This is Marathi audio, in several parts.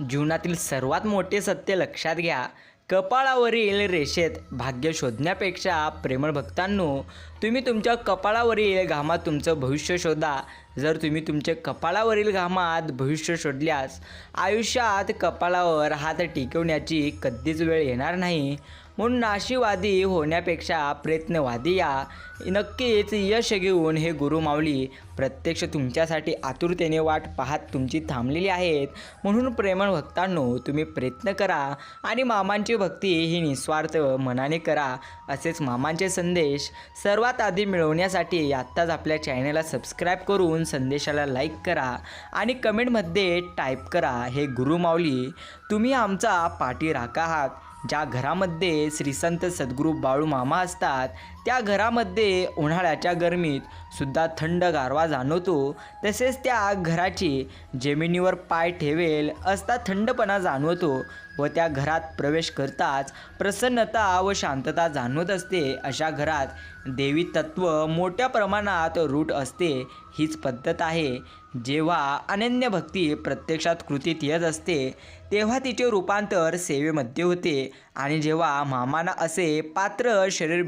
जीवनातील सर्वात मोठे सत्य लक्षात घ्या. कपाळावरील रेषेत भाग्य शोधण्यापेक्षा प्रेमळ भक्तांनो, तुम्ही तुमच्या कपाळावरील घामात तुमचं भविष्य शोधा. जर तुम्ही तुमचे कपाळावरील घामात भविष्य शोधल्यास आयुष्यात कपाळावर हात टिकवण्याची कधीच वेळ येणार नाही. म्हणून नाशिवादी होण्यापेक्षा प्रयत्नवादी या. नक्कीच यश घेऊन हे गुरुमाऊली प्रत्यक्ष तुमच्यासाठी आतुरतेने वाट पाहत तुमची थांबलेली आहेत. म्हणून प्रेमळ भक्तांनो, तुम्ही प्रयत्न करा आणि मामांची भक्ती ही निस्वार्थ मनाने करा. असेच मामांचे संदेश सर्वात आधी मिळवण्यासाठी आत्ताच आपल्या चॅनलला सबस्क्राईब करून संदेशाला लाईक करा आणि कमेंटमध्ये टाईप करा, हे गुरुमाऊली तुम्ही आमचा पाठीराखा आहात. ज्या घरामध्ये श्री संत सद्गुरू बाळू मामा असतात त्या घरामध्ये उन्हाळ्याच्या गरमीत सुद्धा थंड गारवा जाणवतो. तसेच त्या घराची जमिनीवर पाय ठेवेल असता थंडपणा जाणवतो व त्या घरात प्रवेश करताच प्रसन्नता व शांतता जाणवत असते. अशा घरात देवी तत्व मोठ्या प्रमाणात रूढ असते. हीच पद्धत आहे. जेव्हा अनन्य भक्ती प्रत्यक्षात कृतीत येत असते तेव्हा तिचे रूपांतर सेवेमध्ये होते आणि जेव्हा मामांना असे पात्र शरीर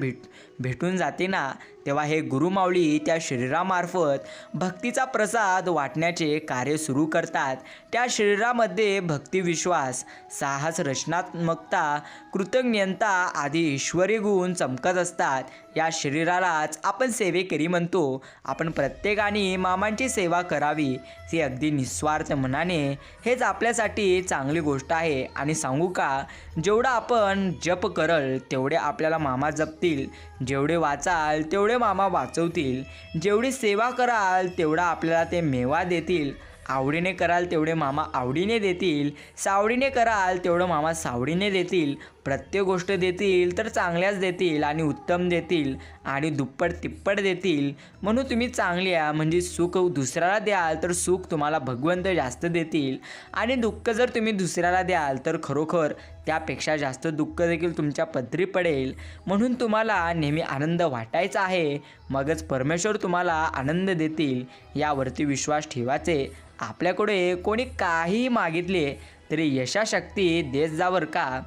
भेटून जाते ना, तेव्हा हे गुरुमाऊली त्या शरीरामार्फत भक्तीचा प्रसाद वाटण्याचे कार्य सुरू करतात. त्या शरीरामध्ये भक्तिविश्वास, साहस, रचनात्मकता, कृतज्ञता आदी ईश्वरी गुण चमकत असतात. या शरीरालाच आपण सेवेकरी म्हणतो. आपण प्रत्येकाने मामांची सेवा करावी, ती अगदी निस्वार्थ मनाने. हेच आपल्यासाठी चांगली गोष्ट आहे. आणि सांगू का, जेवढा आपण जप करल तेवढे आपल्याला मामा जपतील, जेवढे वाचाल तेवढे मामा वाचवतील, जेवढी सेवा कराल तेवढा आपल्याला ते मेवा देतील, आवडीने कराल तेवढे मामा आवडीने देतील, सावडीने कराल तेवढं मामा सावडीने देतील. प्रत्येक गोष्ट देतील तर चांगल्याच देतील आणि उत्तम देतील आणि दुप्पट तिप्पट देतील. म्हणून तुम्ही चांगली आहे म्हणजे सुख दुसऱ्याला द्याल तर सुख तुम्हाला भगवंत जास्त देतील आणि दुःख जर तुम्ही दुसऱ्याला द्याल तर खरोखर त्यापेक्षा जास्त दुःख देखील तुमच्या पदरी पडेल. म्हणून तुम्हाला नेहमी आनंद वाटायचा आहे, मगच परमेश्वर तुम्हाला आनंद देतील. यावरती विश्वास ठेवायचे. आपल्याकडे कोणी काहीही मागितले तरी यशाशक्ती देत जावर का.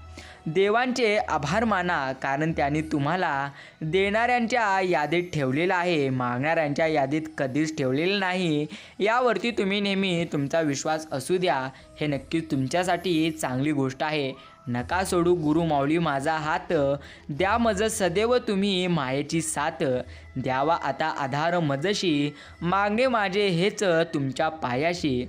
देवांचे आभार माना, कारण त्यांनी तुम्हाला देणाऱ्यांच्या यादीत ठेवलेलं आहे, मागणाऱ्यांच्या यादीत कधीच ठेवलेलं नाही. यावरती तुम्ही नेहमी तुमचा विश्वास असू द्या. हे नक्कीच तुमच्यासाठी चांगली गोष्ट आहे. नका सोडू गुरुमाऊली माझा हात, द्या मज सदैव तुम्ही मायेची साथ. द्यावा आता आधार मजशी, मागणे माझे हेच तुमच्या पायाशी.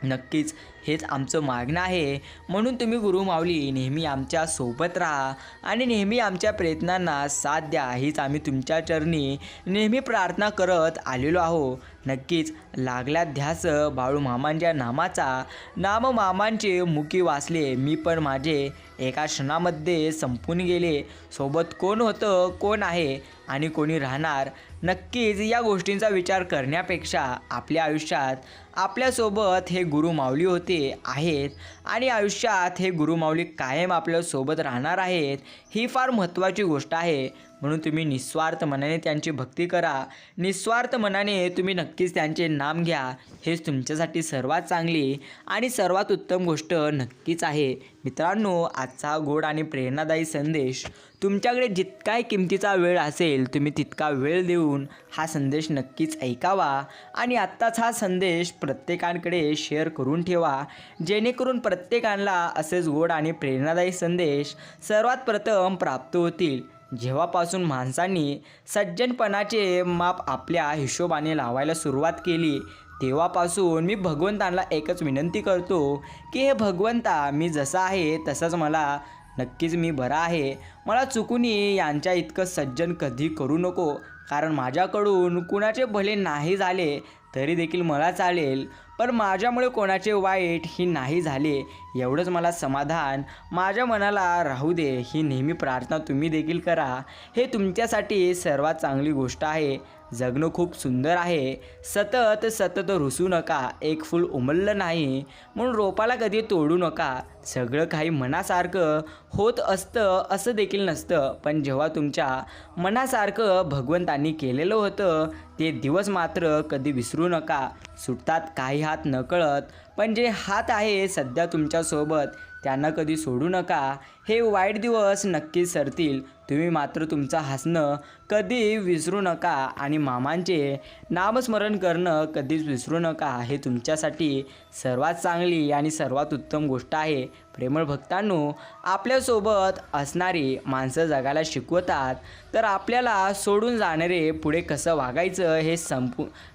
नक्कीच हेच आमचं मागणं आहे. म्हणून तुम्ही गुरुमाऊली नेहमी आमच्या सोबत राहा आणि नेहमी आमच्या प्रयत्नांना साथ द्या, हीच आम्ही तुमच्या चरणी नेहमी प्रार्थना करत आलेलो आहो. नक्कीच लागला ध्यास बाळू मामांच्या नामाचा, नाम मामांचे मुखी वाचले मी पण माझे एका क्षणामध्ये संपून गेले. सोबत कोण होतं, कोण आहे आणि कोणी राहणार. नक्कीच या गोष्टींचा विचार करण्यापेक्षा आपल्या आयुष्यात आपल्यासोबत हे गुरुमाऊली होते आहेत आणि आयुष्यात हे गुरुमाऊली कायम आपल्यासोबत राहणार आहेत, ही फार महत्त्वाची गोष्ट आहे. म्हणून तुम्ही निस्वार्थ मनाने त्यांची भक्ती करा. निस्वार्थ मनाने तुम्ही नक्कीच त्यांचे नाम घ्या. हेच तुमच्यासाठी सर्वात चांगली आणि सर्वात उत्तम गोष्ट नक्कीच आहे. मित्रांनो, आजचा गोड आणि प्रेरणादायी संदेश तुमच्याकडे जितकाही किमतीचा वेळ असेल तुम्ही तितका वेळ देऊन हा संदेश नक्कीच ऐकावा आणि आत्ताच हा संदेश प्रत्येकाकडे शेअर करून ठेवा, जेणेकरून प्रत्येकाला असेच गोड आणि प्रेरणादायी संदेश सर्वात प्रथम प्राप्त होतील. जेव्हापासून माणसांनी सज्जनपणाचे माप आपल्या हिशोबाने लावायला सुरुवात केली तेव्हापासून मी भगवंतांना एकच विनंती करतो की हे भगवंता, मी जसा आहे तसंच मला नक्कीच मी बरा आहे. मला चुकूनही यांच्या इतकं सज्जन कधी करू नको, कारण माझ्याकडून कुणाचे भले नाही झाले तरी देखील मला चालेल, पण माझ्यामुळे कोणाचे वाईट ही नाही झाले एवढंच मला समाधान माझ्या मनाला राहू दे. ही नेहमी प्रार्थना तुम्ही देखील करा. हे तुमच्यासाठी सर्वात चांगली गोष्ट आहे. जगणं खूप सुंदर आहे. सतत सतत रुसू नका. एक फूल उमललं नाही म्हणून रोपाला कधी तोडू नका. सगळं काही मनासारखं होत असतं असं देखील नसतं, पण जेव्हा तुमच्या मनासारखं भगवंतांनी केलेलं होतं ते दिवस मात्र कधी विसरू नका. सुटतात काही हात नकळत, पण जे हात आहे सध्या तुमच्यासोबत त्यांना कधी सोडू नका. हे वाईट दिवस नक्कीच सरतील. तुम्ही मात्र तुमचं हसणं कधी विसरू नका आणि मामांचे नामस्मरण करणं कधीच विसरू नका. हे तुमच्यासाठी सर्वात चांगली आणि सर्वात उत्तम गोष्ट आहे. प्रेमळ भक्तांनो, आपल्यासोबत असणारी माणसं जगायला शिकवतात, तर आपल्याला सोडून जाणारे पुढे कसं वागायचं हे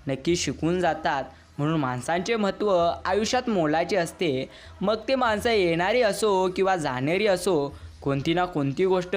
नक्की शिकून जातात. म्हणून माणसांचे महत्त्व आयुष्यात मोलाचे असते. मग ते माणसं येणारी असो किंवा जाणारी असो, कोणती ना कोणती गोष्ट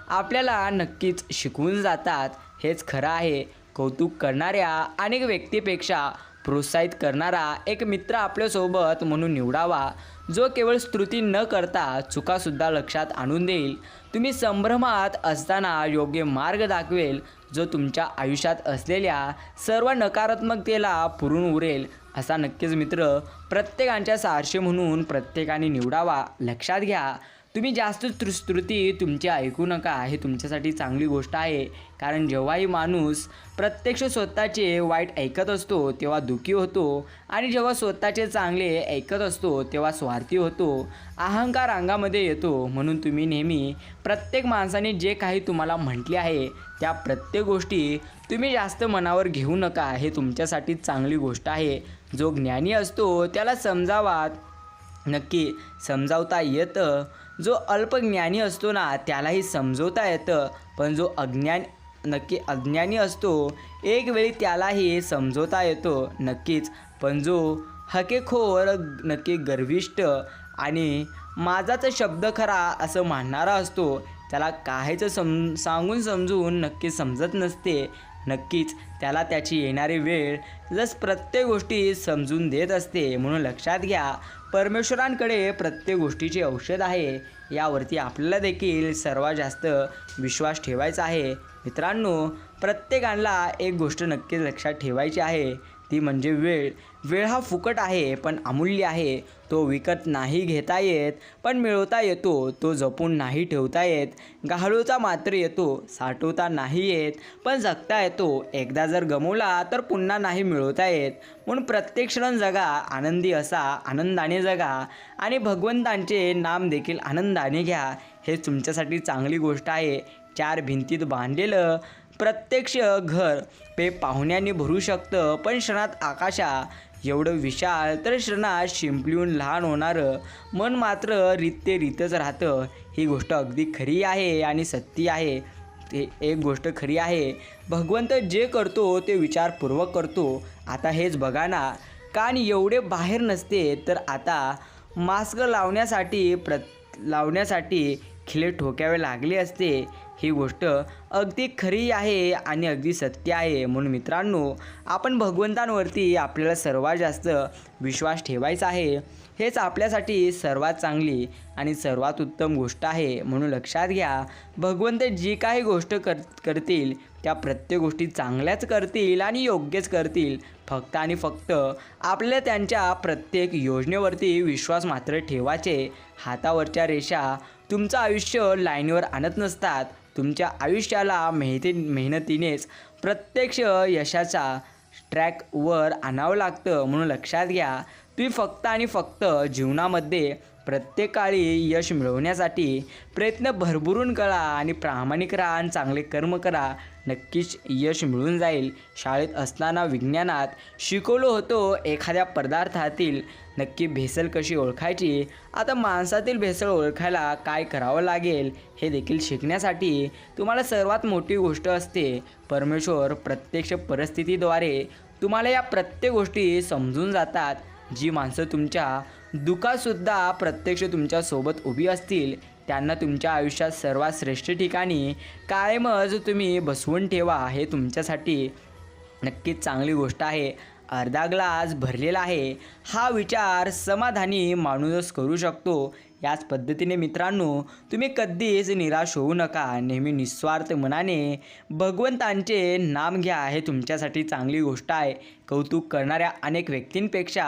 आपल्याला नक्कीच शिकवून जातात. हेच खरं आहे. कौतुक करणाऱ्या अनेक व्यक्तीपेक्षा प्रोत्साहित करणारा एक मित्र आपल्यासोबत म्हणून निवडावा, जो केवळ स्तुती न करता चुकासुद्धा लक्षात आणून देईल. तुम्ही संभ्रमात असताना योग्य मार्ग दाखवेल, जो तुमच्या आयुष्यात असलेल्या सर्व नकारात्मकतेला पुरून उरेल. असा नक्कीच मित्र प्रत्येकाच्या सारखे म्हणून प्रत्येकाने निवडावा. लक्षात घ्या, तुम्ही जास्त स्तुती तुमची ऐकू नका. हे तुमच्यासाठी चांगली गोष्ट आहे. कारण जेव्हाही माणूस प्रत्यक्ष स्वतःचे वाईट ऐकत असतो तेव्हा दुःखी होतो, आणि जेव्हा स्वतःचे चांगले ऐकत असतो तेव्हा स्वार्थी होतो. अहंकार अंगामध्ये येतो. म्हणून तुम्ही नेहमी प्रत्येक माणसाने जे काही तुम्हाला म्हटले आहे त्या प्रत्येक गोष्टी तुम्ही जास्त मनावर घेऊ नका. हे तुमच्यासाठी चांगली गोष्ट आहे. जो ज्ञानी असतो त्याला नक्की समजावता येतं. जो अल्पज्ञानी असतो ना, त्यालाही समजवता येतं. पण जो अज्ञानी असतो, एक वेळी त्यालाही समजवता येतो नक्कीच. पण जो हकेखोर, नक्की गर्विष्ठ आणि माझाच शब्द खरा असं मानणारा असतो, त्याला काहीच सांगून समजून नक्की समजत नसते. नक्कीच त्याला त्याची येणारी वेळ प्रत्येक गोष्टी समजून देत असते. म्हणून लक्षात घ्या, परमेश्वरांकडे प्रत्येक गोष्टीचे औषध आहे. यावरती आपल्याला देखील सर्वात जास्त विश्वास ठेवायचा आहे. मित्रांनो, प्रत्येकाला एक गोष्ट नक्कीच लक्षात ठेवायची आहे, ती म्हणजे वेळ. वेळ हा फुकट आहे पण अमूल्य आहे. तो विकत नाही घेता येत पण मिळवता येतो. तो जपून नाही ठेवता येत. घालवता मात्र येतो. साठवता नाही येत पण जगता येतो. एकदा जर गमावला तर पुन्हा नाही मिळवता येत. म्हणून प्रत्येक क्षण जगा, आनंदी असा, आनंदाने जगा आणि भगवंतांचे नाम देखील आनंदाने घ्या. हे तुमच्यासाठी चांगली गोष्ट आहे. चार भिंतीत बांधलेलं प्रत्यक्ष घर पाहुण्यांनी भरू शकतं, पण क्षणात आकाशा एवढं विशाल तर क्षणात शिंपलीहून लहान होणारं मन मात्र रीतच राहतं. ही गोष्ट अगदी खरी आहे आणि सत्य आहे. ते एक गोष्ट खरी आहे, भगवंत जे करतो ते विचारपूर्वक करतो. आता हेच बघा ना, कान एवढे बाहेर नसते तर आता मास्क लावण्यासाठी खिळे ठोकावे लागले असते. ही गोष्ट अगदी खरी आहे आणि अगदी सत्य आहे. म्हणून मित्रांनो, आपण भगवंतांवरती आपल्याला सर्वात जास्त विश्वास ठेवायचा आहे. हेच आपल्यासाठी सर्वात चांगली आणि सर्वात उत्तम गोष्ट आहे. म्हणून लक्षात घ्या, भगवंत जी काही गोष्ट करतील त्या प्रत्येक गोष्टी चांगल्याच करतील आणि योग्यच करतील. फक्त आणि फक्त आपल्याला त्यांच्या प्रत्येक योजनेवरती विश्वास मात्र ठेवायचे. हातावरच्या रेषा तुमचं आयुष्य लाईनीवर आणत नसतात. तुमच्या आयुष्याला मेहनतीनेच प्रत्यक्ष यशाचा ट्रॅकवर आणावं लागतं. म्हणून लक्षात घ्या, तुम्ही फक्त आणि फक्त जीवनामध्ये प्रत्येक काळी यश मिळवण्यासाठी प्रयत्न भरभरून करा आणि प्रामाणिक राहा आणि चांगले कर्म करा. नक्कीच यश मिळून जाईल. शाळेत असताना विज्ञानात शिकवलं होतं एखाद्या पदार्थातील नक्की भेसळ कशी ओळखायची. आता माणसातील भेसळ ओळखायला काय करावं लागेल हे देखील शिकण्यासाठी तुम्हाला सर्वात मोठी गोष्ट असते, परमेश्वर प्रत्यक्ष परिस्थितीद्वारे तुम्हाला या प्रत्येक गोष्टी समजून जातात. जी माणसं तुमच्या दुःखातसुद्धा प्रत्यक्ष तुमच्यासोबत उभी असतील, त्यांना तुमच्या आयुष्यात सर्वात श्रेष्ठ ठिकाणी कायमच तुम्ही बसवून ठेवा. हे तुमच्यासाठी नक्कीच चांगली गोष्ट आहे. अर्धा ग्लास भरलेला आहे हा विचार समाधानी माणूसच करू शकतो. याच पद्धतीने मित्रांनो, तुम्ही कधीच निराश होऊ नका. नेहमी निस्वार्थ मनाने भगवंतांचे नाम घ्या. हे तुमच्यासाठी चांगली गोष्ट आहे. कौतुक करणाऱ्या अनेक व्यक्तींपेक्षा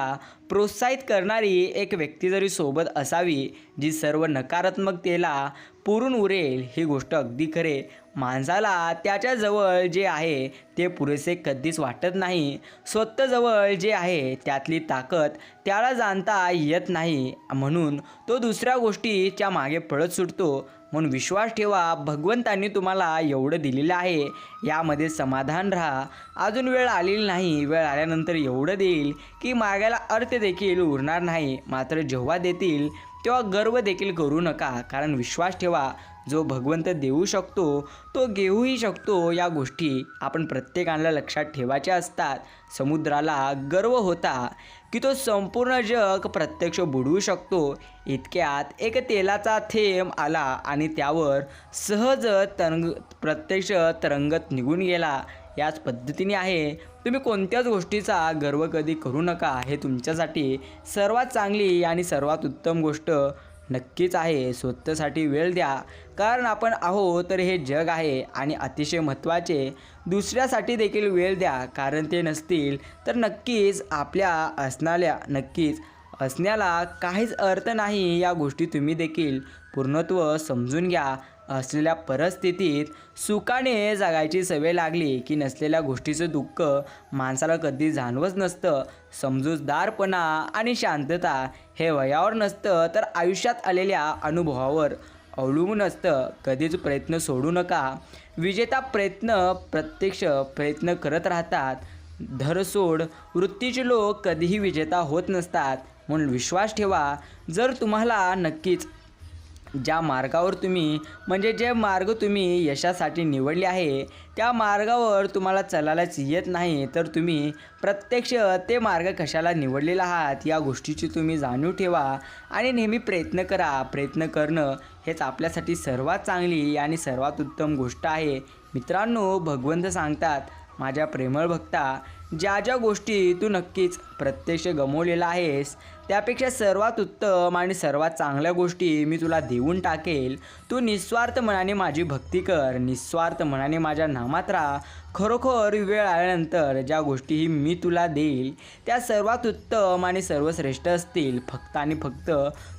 प्रोत्साहित करणारी एक व्यक्ती जरी सोबत असावी, जी सर्व नकारात्मकतेला पुरून उरेल. ही गोष्ट अगदी खरे. माणसाला त्याच्याजवळ जे आहे ते पुरेसे कधीच वाटत नाही. स्वतःजवळ जे आहे त्यातली ताकद त्याला जाणता येत नाही, म्हणून तो दुसऱ्या गोष्टीच्या मागे पळत सुटतो. म्हणून विश्वास ठेवा, भगवंतांनी तुम्हाला एवढं दिलेलं आहे, यामध्ये समाधान राहा. अजून वेळ आलेली नाही. वेळ आल्यानंतर एवढं देईल की मागायला अर्थ देखील उरणार नाही. मात्र जेव्हा देतील तेव्हा गर्व देखील करू नका, कारण विश्वास ठेवा, जो भगवंत देऊ शकतो तो घेऊही शकतो. या गोष्टी आपण प्रत्येकाला लक्षात ठेवायच्या असतात. समुद्राला गर्व होता की तो संपूर्ण जग प्रत्यक्ष बुडवू शकतो. इतक्यात एक तेलाचा थेंब आला आणि त्यावर सहज प्रत्यक्ष तरंगत निघून गेला. याच पद्धतीने आहे, तुम्ही कोणत्याच गोष्टीचा गर्व कधी करू नका. हे तुमच्यासाठी सर्वात चांगली आणि सर्वात उत्तम गोष्ट नक्कीच आहे. स्वतःसाठी वेळ द्या, कारण आपण आहोत तर हे जग आहे. आणि अतिशय महत्त्वाचे, दुसऱ्यासाठी देखील वेळ द्या, कारण ते नसतील तर नक्कीच असण्याला काहीच अर्थ नाही. या गोष्टी तुम्ही देखील पूर्णत्व समजून घ्या. असलेल्या परिस्थितीत सुखाने जगायची सवय लागली की नसलेल्या गोष्टीचं दुःख माणसाला कधी जाणवत नसतं. समजूतदारपणा आणि शांतता हे वयावर नसतं, तर आयुष्यात आलेल्या अनुभवावर अवलंबून असतं. कधीच प्रयत्न सोडू नका. विजेता प्रत्यक्ष प्रयत्न करत राहतात. धरसोड वृत्तीचे लोक कधीही विजेता होत नसतात. म्हणून विश्वास ठेवा, जर तुम्हाला नक्कीच जे मार्ग तुम्ही यशासाठी निवडले आहे त्या मार्गावर तुम्हाला चालायलाच येत नाही, तर तुम्ही प्रत्यक्ष ते मार्ग कशाला निवडलेला आहात या गोष्टीची तुम्ही जाणीव ठेवा आणि नेहमी प्रयत्न करा. प्रयत्न करणं हेच आपल्यासाठी सर्वात चांगली आणि सर्वात उत्तम गोष्ट आहे. मित्रांनो, भगवंत सांगतात, माझ्या प्रेमळ भक्ता, ज्या गोष्टी तू नक्कीच प्रत्यक्ष गमावलेला आहेस त्यापेक्षा सर्वात उत्तम आणि सर्वात चांगल्या गोष्टी मी तुला देऊन टाकेल. तू निस्वार्थ मनाने माझी भक्ती कर, निस्वार्थ मनाने माझ्या नामात राहा. खरोखर वेळ आल्यानंतर ज्या गोष्टीही मी तुला देईल त्या सर्वात उत्तम आणि सर्वश्रेष्ठ असतील. फक्त आणि फक्त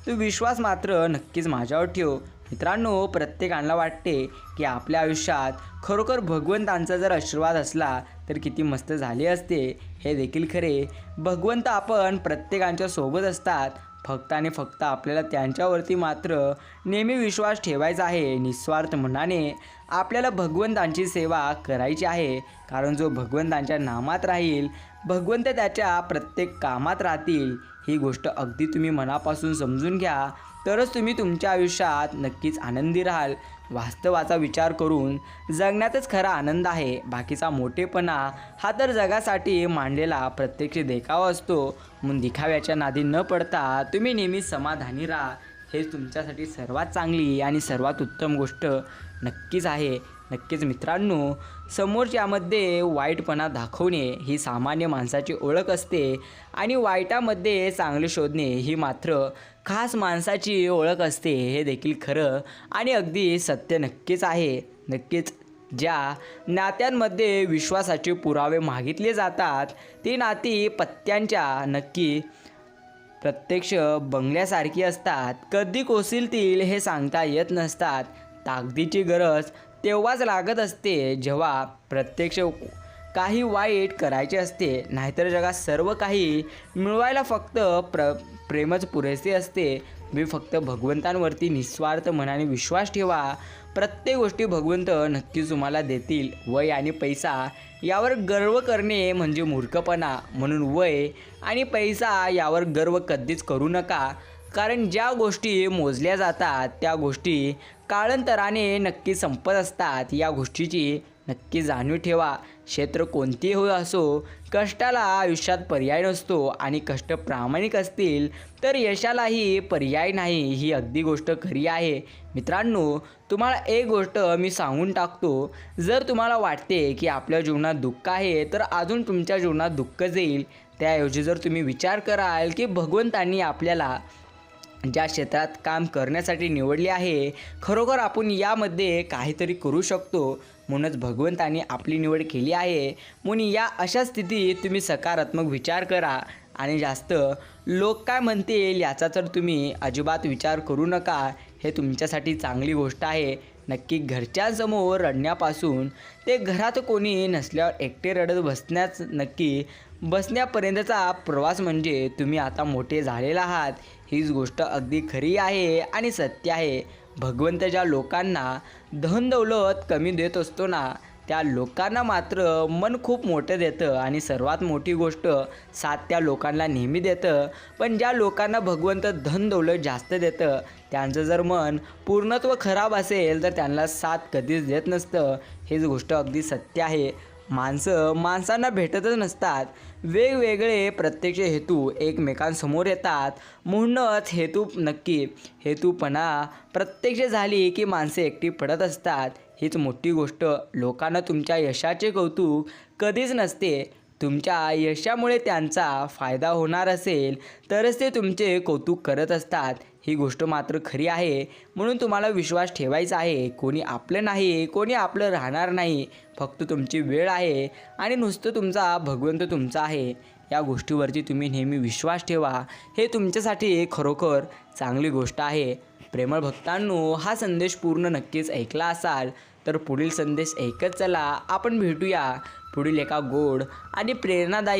तू विश्वास मात्र नक्कीच माझ्यावर ठेव. मित्रांनो, प्रत्येकाला वाटते की आपल्या आयुष्यात खरोखर भगवंतांचा जर आशीर्वाद असला तर किती मस्त झाले असते. हे देखील खरे. भगवंत आपण प्रत्येकाच्या सोबत असतात. फक्त आणि फक्त आपल्याला त्यांच्यावरती मात्र नेहमी विश्वास ठेवायचा आहे. निस्वार्थ मनाने आपल्याला भगवंतांची सेवा करायची आहे, कारण जो भगवंतांच्या नामात राहील, भगवंत त्याच्या प्रत्येक कामात राहतील. ही गोष्ट अगदी तुम्ही मनापासून समजून घ्या, तरच तुम्ही तुमच्या आयुष्यात नक्कीच आनंदी राहाल. वास्तवाचा विचार करून जगण्यातच खरा आनंद आहे. बाकीचा मोठेपणा हा तर जगासाठी मांडलेला प्रत्यक्ष देखावा असतो. म्हणून दिखाव्याच्या नादी न पडता तुम्ही नेहमी समाधानी राहा. हेच तुमच्यासाठी सर्वात चांगली आणि सर्वात उत्तम गोष्ट नक्कीच आहे. नक्कीच मित्रांनो, समोरच्यामध्ये वाईटपणा दाखवणे ही सामान्य माणसाची ओळख असते आणि वाईटामध्ये चांगले शोधणे ही मात्र खास माणसाची ओळख असते. हे देखील खरं आणि अगदी सत्य नक्कीच आहे. नक्कीच ज्या नात्यांमध्ये विश्वासाचे पुरावे मागितले जातात ती नाती पत्त्यांच्या नक्की प्रत्यक्ष बंगल्यासारखी असतात. कधी कोसळतील हे सांगता येत नसतात. ताकदीची गरज तेव्हाच लागत असते जेव्हा प्रत्यक्ष काही वाईट करायचे असते. नाहीतर जगात सर्व काही मिळवायला फक्त प्रेमच पुरेसे असते. मी फक्त भगवंतांवरती निस्वार्थ मनाने विश्वास ठेवा. प्रत्येक गोष्टी भगवंत नक्कीच तुम्हाला देतील. वय आणि पैसा यावर गर्व करणे म्हणजे मूर्खपणा. म्हणून वय आणि पैसा यावर गर्व कधीच करू नका, कारण ज्या गोष्टी मोजल्या जातात त्या गोष्टी कालांतराने नक्की संपत असतात. या गोष्टीची नक्की जाणीव ठेवा. क्षेत्र कोणतेही हो असो, कष्टाला आयुष्यात पर्याय नसतो आणि कष्ट प्रामाणिक असतील तर यशालाही पर्याय नाही. ही अगदी गोष्ट खरी आहे. मित्रांनो, तुम्हाला एक गोष्ट मी सांगून टाकतो, जर तुम्हाला वाटते की आपल्या जीवनात दुःख आहे तर अजून तुमच्या जीवनात दुःख येईल. त्याऐवजी जर तुम्ही विचार कराल की भगवंतांनी आपल्याला ज्या क्षेत्रात काम करण्यासाठी निवडले आहे, खरोखर आपण यामध्ये काहीतरी करू शकतो, म्हणूनच भगवंताने आपली निवड केली आहे. म्हणून या अशा स्थितीत तुम्ही सकारात्मक विचार करा आणि जास्त लोक काय म्हणतील याचा तर तुम्ही अजिबात विचार करू नका. हे तुमच्यासाठी चांगली गोष्ट आहे. नक्की घरच्यांसमोर रडण्यापासून ते घरात कोणी नसल्यावर एकटे रडत बसण्यापर्यंतचा प्रवास म्हणजे तुम्ही आता मोठे झालेले आहात. हीच गोष्ट अगदी खरी आहे आणि सत्य आहे. भगवंत ज्या लोकांना धन दौलत कमी देत असतो ना, त्या लोकांना मात्र मन खूप मोठं देतं आणि सर्वात मोठी गोष्ट साथ त्या लोकांना नेहमी देतं. पण ज्या लोकांना भगवंत धन दौलत जास्त देतं, त्यांचं जर मन पूर्णत्व खराब असेल तर त्यांना साथ कधीच देत नसतं. हीच गोष्ट अगदी सत्य आहे. माणसांना भेटतच नसतात. वेगवेगळे प्रत्यक्ष हेतू एकमेकांसमोर येतात. म्हणूनच हेतूपणा प्रत्यक्ष झाली की माणसे एकटी पडत असतात. हीच मोठी गोष्ट. लोकांना तुमच्या यशाचे कौतुक कधीच नसते. तुमच्या यशामुळे त्यांचा फायदा होणार असेल तरच ते तुमचे कौतुक करत असतात. ही गोष्ट मात्र खरी आहे. म्हणून तुम्हाला विश्वास ठेवायचा आहे. कोणी आपलं नाही, कोणी आपलं राहणार नाही. फक्त तुमची वेळ आहे आणि नुसतं तुमचा भगवंत तुमचा आहे. या गोष्टीवरती तुम्ही नेहमी विश्वास ठेवा. हे तुमच्यासाठी खरोखर चांगली गोष्ट आहे. प्रेमळ भक्तांनो, हा संदेश पूर्ण नक्कीच ऐकला असाल तर पुढील संदेश ऐकत चला. आपण भेटूया पुढील एका गोड आणि प्रेरणादायी